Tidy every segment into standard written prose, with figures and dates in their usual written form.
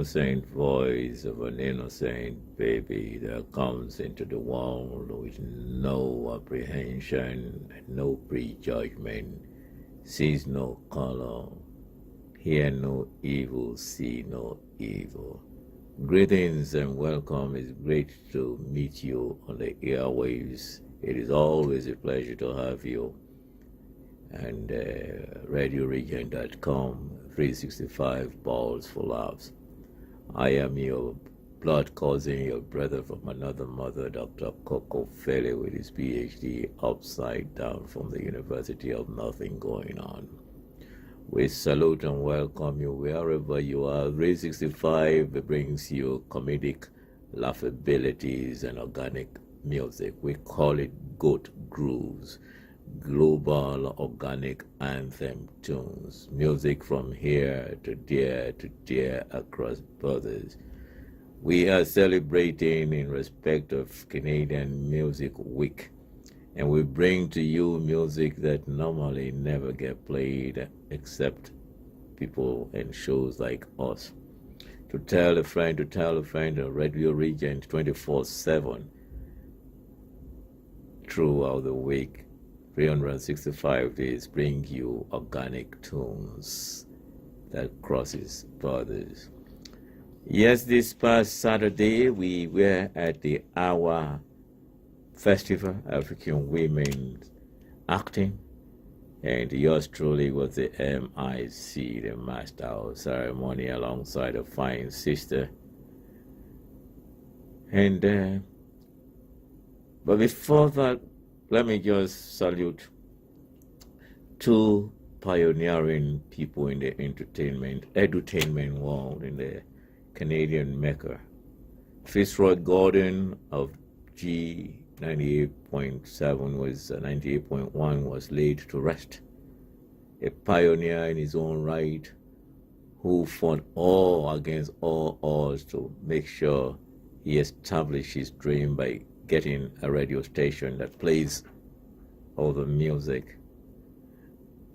innocent voice of an innocent baby that comes into the world with no apprehension, no prejudgment, sees no color, hear no evil, see no evil. Greetings and welcome. It's great to meet you on the airwaves. It is always a pleasure to have you. And RadioRegent.com, 365 Balls4Laughs. I am your blood cousin, your brother from another mother, Dr. Coco Fele, with his PhD upside down from the University of Nothing going on. We salute and welcome you wherever you are. 365 brings you comedic laughabilities and organic music. We call it Goat Grooves. Global organic anthem tunes, music from here to there across borders. We are celebrating in respect of Canadian Music Week, and we bring to you music that normally never get played except people and shows like us. To tell a friend, a Radio Regent 24/7 throughout the week. 365 days bring you organic tunes that crosses borders. Yes, this past Saturday we were at the Hour Festival, African Women Acting, and yours truly was the MIC, the Master of Ceremony, alongside a fine sister. And but before that, let me just salute two pioneering people in the edutainment world in the Canadian Mecca. Fitzroy Gordon of G98.7 was 98.1 was laid to rest. A pioneer in his own right, who fought all against all odds to make sure he established his dream by getting a radio station that plays all the music.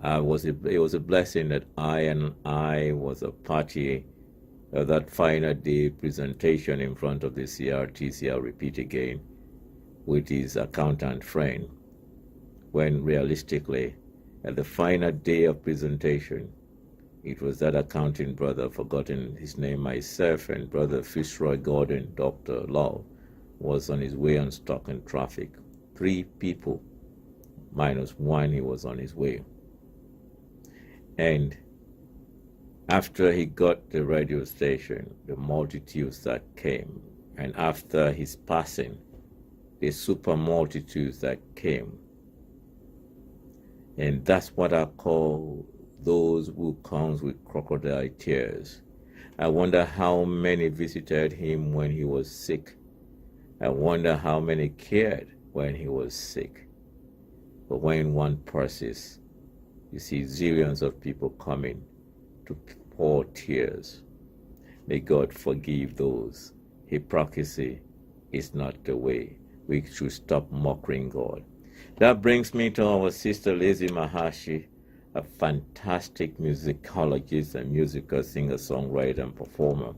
It was a blessing that I was a party of that final day presentation in front of the CRTC, I'll repeat again, with his accountant friend, when realistically, at the final day of presentation, it was that accounting brother, I've forgotten his name, myself, and brother Fitzroy Gordon, Dr. Law, was on his way unstuck in traffic. 3 people, minus 1, he was on his way. And after he got the radio station, the multitudes that came, and after his passing, the super multitudes that came. And that's what I call those who comes with crocodile tears. I wonder how many visited him when he was sick. I wonder how many cared when he was sick. But when one passes, you see zillions of people coming to pour tears. May God forgive those. Hypocrisy is not the way. We should stop mocking God. That brings me to our sister Lizzie Mahashi, a fantastic musicologist and musical singer-songwriter and performer.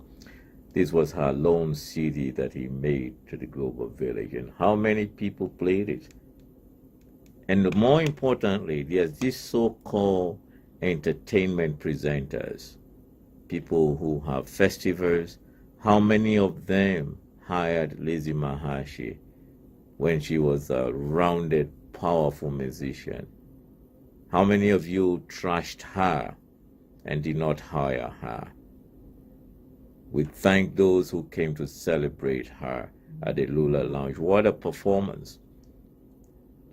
This was her lone CD that he made to the global village, and how many people played it. And more importantly, there's these so-called entertainment presenters, people who have festivals. How many of them hired Lizzie Mahashi when she was a rounded, powerful musician? How many of you trashed her and did not hire her? We thank those who came to celebrate her at the Lula Lounge. What a performance.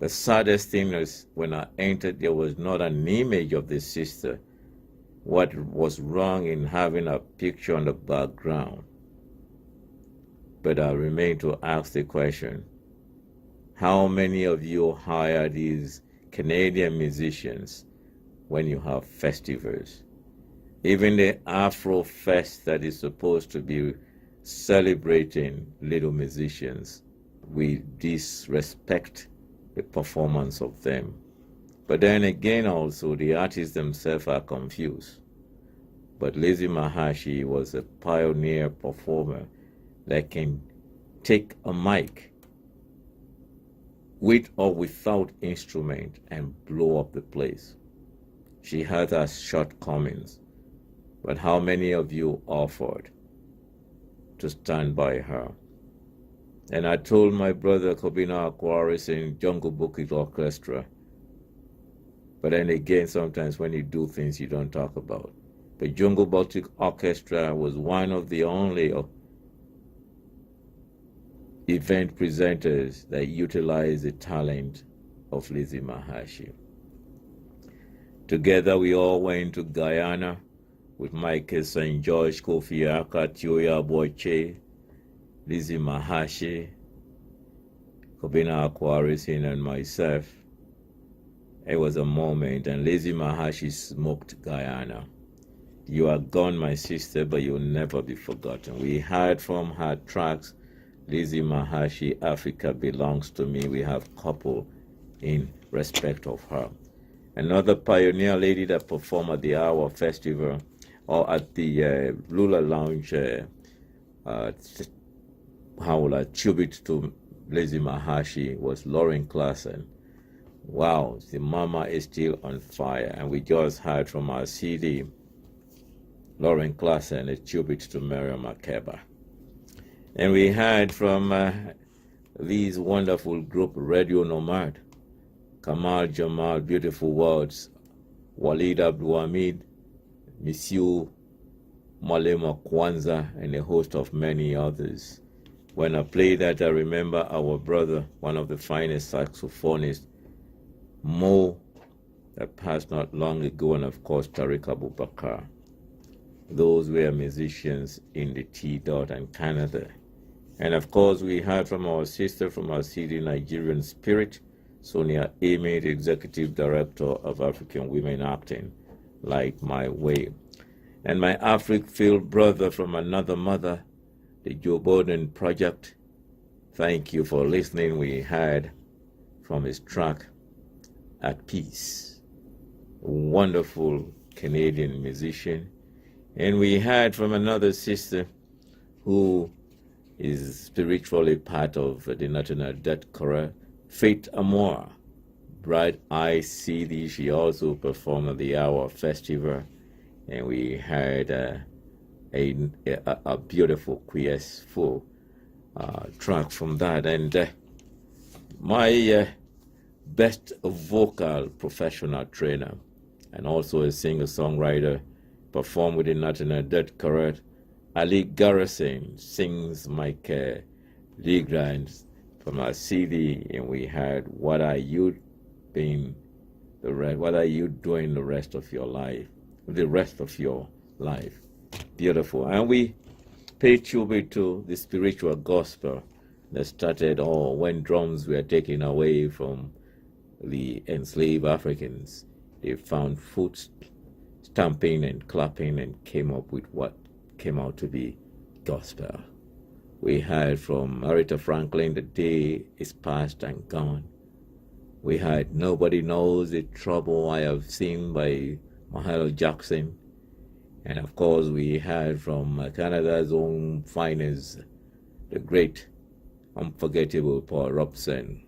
The saddest thing is when I entered, there was not an image of the sister. What was wrong in having a picture on the background? But I remain to ask the question, how many of you hire these Canadian musicians when you have festivals? Even the Afro Fest that is supposed to be celebrating little musicians, we disrespect the performance of them. But then again also, the artists themselves are confused. But Lizzie Mahashi was a pioneer performer that can take a mic with or without instrument and blow up the place. She had her shortcomings, but how many of you offered to stand by her? And I told my brother Kobina Aquaris in Jungle Book Orchestra, but then again, sometimes when you do things you don't talk about. The Jungle Baltic Orchestra was one of the only event presenters that utilized the talent of Lizzie Mahashi. Together we all went to Guyana with Michael St. George, Kofi Aka, Tioya Boche, Lizzie Mahashi, Kobina Aquarisin, and myself. It was a moment, and Lizzie Mahashi smoked Guyana. You are gone, my sister, but you'll never be forgotten. We heard from her tracks, Lizzie Mahashi, Africa Belongs to Me. We have couple in respect of her. Another pioneer lady that performed at the Hour Festival or at the Lula Lounge, how will I tribute to Lizzie Mahashi, was Lauren Klassen. Wow, the mama is still on fire. And we just heard from our CD, Lauren Klassen, a tribute to Miriam Makeba. And we heard from these wonderful group, Radio Nomad, Kamal Jamal, Beautiful Words, Walid Abdulhamid, Monsieur Malema Kwanzaa, and a host of many others. When I played that, I remember our brother, one of the finest saxophonists, Mo, that passed not long ago, and of course Tariq Abubakar. Those were musicians in the T-Dot and Canada. And of course we heard from our sister from our CD, Nigerian Spirit, Sonia Amy, the Executive Director of African Women Acting, Light My Way. And my Afric-filled brother from another mother, the Joe Biden Project. Thank you for listening. We heard from his track, At Peace, a wonderful Canadian musician. And we heard from another sister who is spiritually part of the National Debt Corps, Faith Amor, Bright Eye CD. She also performed at the Hour Festival. And we heard a beautiful QS4 track from that. And my best vocal professional trainer and also a singer-songwriter, performed with the National Debt Corps, Ali Garrison sings Mike Legrand from our CD, and we heard What Are You Doing the rest of your life? The rest of your life. Beautiful. And we pay tribute to the spiritual gospel that started when drums were taken away from the enslaved Africans. They found foot stamping and clapping and came up with what came out to be gospel. We heard from Aretha Franklin, The Day is Past and Gone. We heard Nobody Knows the Trouble I Have Seen by Mahalia Jackson. And of course we heard from Canada's own finest, the great, unforgettable Paul Robeson.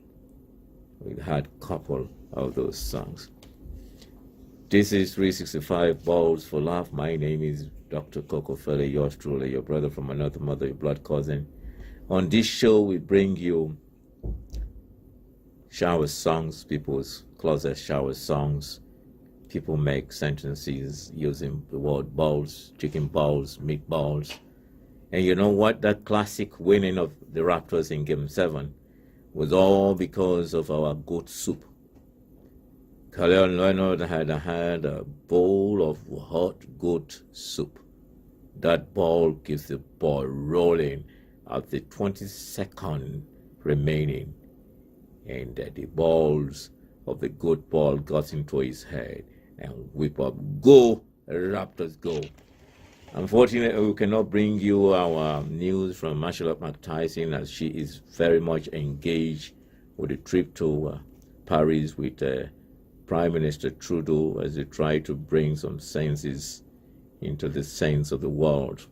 We had a couple of those songs. This is 365 Balls for Laugh. My name is Dr. Coco Fele, yours truly, your brother from another mother, your blood cousin. On this show, we bring you shower songs, people's closet shower songs. People make sentences using the word balls, chicken balls, meatballs. And you know what? That classic winning of the Raptors in Game 7 was all because of our goat soup. Khalil Leonard had a bowl of hot goat soup. That ball keeps the ball rolling at the 22nd remaining. And the balls of the goat ball got into his head and whip up, go, Raptors, go. Unfortunately, we cannot bring you our news from Marshall McTyson, as she is very much engaged with a trip to Paris with Prime Minister Trudeau as they try to bring some senses into the saints of the world.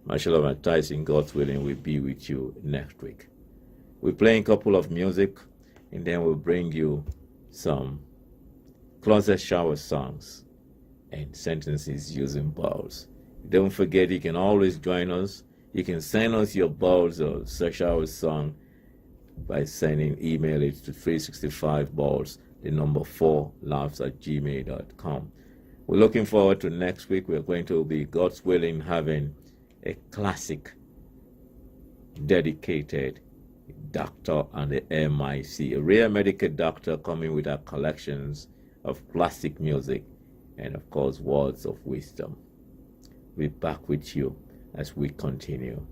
Marshall and Tyson, God's willing, will be with you next week. We're playing a couple of music, and then we'll bring you some closet shower songs and sentences using balls. Don't forget, you can always join us. You can send us your balls or shower song by sending email it to 365balls, the number 4laughs@gmail.com. We're looking forward to next week. We're going to be, God's willing, having a classic dedicated doctor and the MIC, a real medical doctor coming with our collections of classic music and, of course, words of wisdom. We'll be back with you as we continue,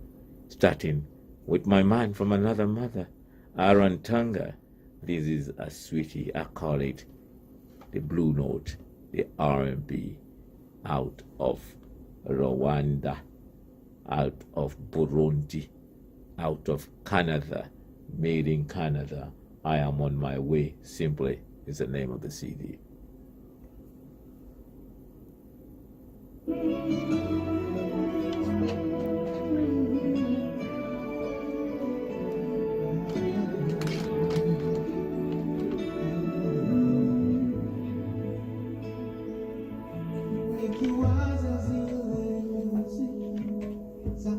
starting with my man from another mother, Aaron Tunga. This is a sweetie. I call it the Blue Note, the R&B, out of Rwanda, out of Burundi, out of Canada, made in Canada. I Am on My Way, simply is the name of the CD. Nikiwaza zile siku za